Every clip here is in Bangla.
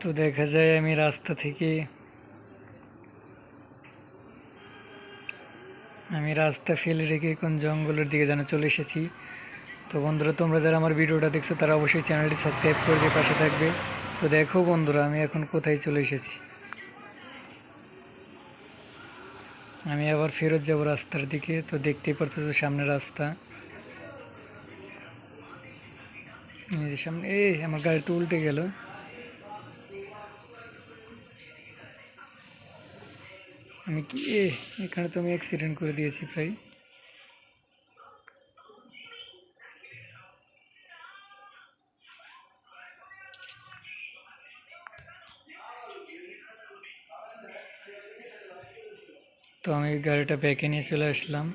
তো দেখা যায় আমি রাস্তা ফেলে রেখে কোন জঙ্গলের দিকে যেন চলে এসেছি। তো বন্ধুরা, তোমরা যারা আমার ভিডিওটা দেখছো তারা অবশ্যই চ্যানেলটি সাবস্ক্রাইব করে দিয়ে পাশে থাকবে। তো দেখো বন্ধুরা, আমি এখন কোথায় চলে এসেছি। আমি আবার ফেরত যাব রাস্তার দিকে। তো দেখতেই পারতেছো সামনে রাস্তা। এই যে সামনে, আমার গাড়ি তো উল্টে গেল। আমি কি এখানে তো আমি অ্যাক্সিডেন্ট করে দিয়েছি প্রায়। তো আমি গাড়িটা ব্যাকে নিয়ে চলে আসলাম।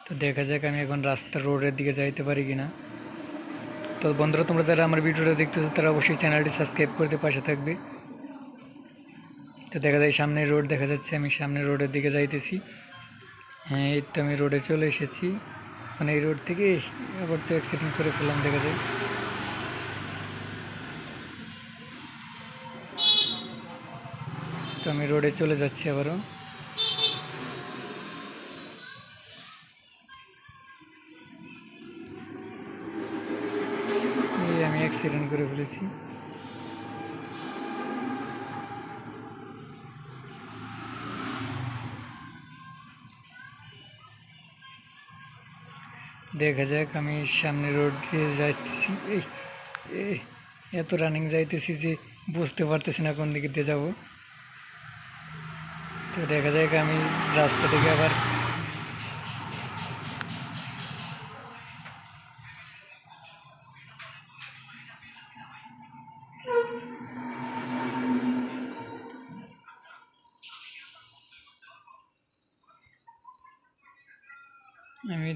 তো দেখা যাক আমি এখন রাস্তার রোডের দিকে যাইতে পারি কিনা। তো বন্ধুরা, তোমরা যারা আমার ভিডিওটা দেখতেছো তারা অবশ্যই চ্যানেলটি সাবস্ক্রাইব করতে পাশে থাকবে। তো দেখা যায় সামনে রোড দেখা যাচ্ছে, আমি সামনে রোডের দিকে যাইতেছি। হ্যাঁ, এই তো আমি রোডে চলে এসেছি। মানে এই রোড থেকে আবার তো অ্যাক্সিডেন্ট করে ফেললাম দেখা যায়। তো আমি রোডে চলে যাচ্ছি আবারও। আমি অ্যাক্সিডেন্ট করে ফেলেছি। দেখা যাক, আমি সামনে রোড দিয়ে যাইতেছি। এই এত রানিং যাইতেছি যে বুঝতে পারতেছি না কোন দিকে দিয়ে যাবো। তো দেখা যাক, আমি রাস্তা থেকে আবার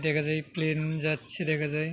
দেখা যায় প্লেন যাচ্ছে দেখা যায়।